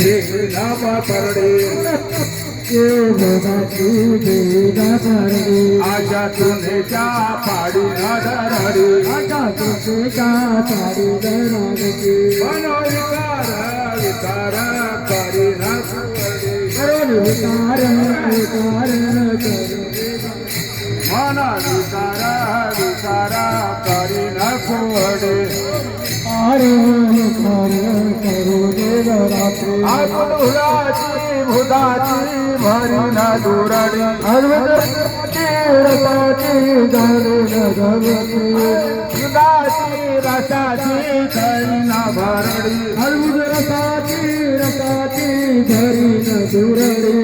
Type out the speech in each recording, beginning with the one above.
देवा परडे आशा तुनेच्या पाडी नडरडी आशा तुनेच्या पाडी नडरडी मनोविकार विकार करी नसवडी विकार मन विकार करी नसवडी भुदाची भरी न दुरडी दुधाची रसाची धरी न भरडी रसाची धरी न दुरडी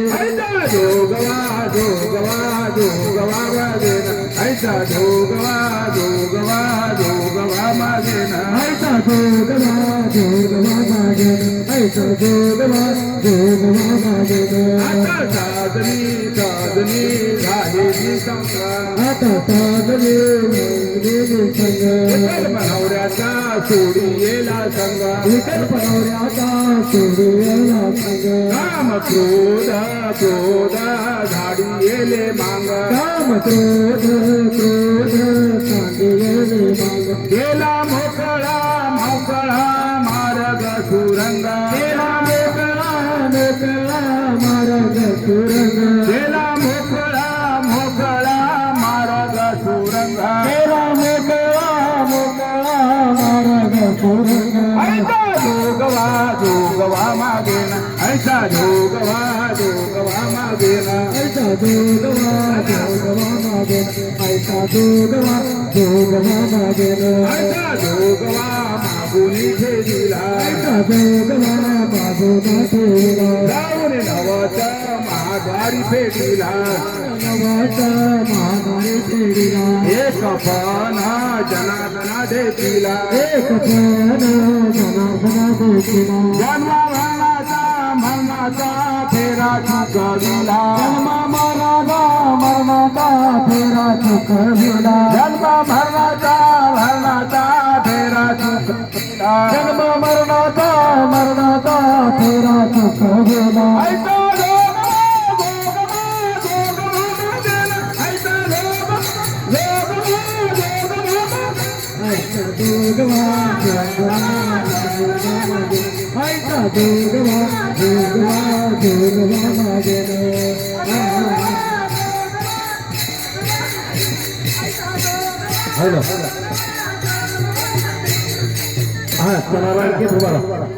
जोगवा जोगवा जोगवा वाजेन ऐसा जोगवा जोगवा जोगवा मागेन ऐसा जोगवा जोगवा मागेन ऐसा जोगवा जोगवा मागेन आता साधनी साधनी झालेली संगा आता साधनी संग मनवऱ्याचा सोडी येला संग मनवऱ्याचा सोडी येला संग काम क्रोध क्रोध झाडी येले मांग काम क्रोध क्रोध झाडी येले मांग गेला मोकळा मोकळा मार्ग सुरंग गेला मोकळा मोकळा मार्ग सुरंग गेला मोकळा मोकळा मार्ग सुरंग गेला मोकळा मोकळा मार्ग सुरंग ऐसा जोगवा जोगवा मागेना ऐसा जोगवा जोगवा मागेना ऐसा जोगवा जोगवा मागेना ऐसा जोगवा जोगवा मागेना ऐसा जोगवा मागुनी ठेविला ऐसा जोगवा मागुनी ठेविला जाऊन नवचा महागारी फेडिला नवचा महागारी फेडिला एक पाना जनार्दना देतीला एक पाना जनार्दना देतीला जन्म मरणाचा फेरा चुकविला जन्म मरणाचा फेरा चुकविला जन्म मरणाचा फेरा चुकविला जन्म मरणाचा फेरा चुकविला ऐसा जोगवा जोगवा जोगवा जोगवा मागेन हाँ चला रहा है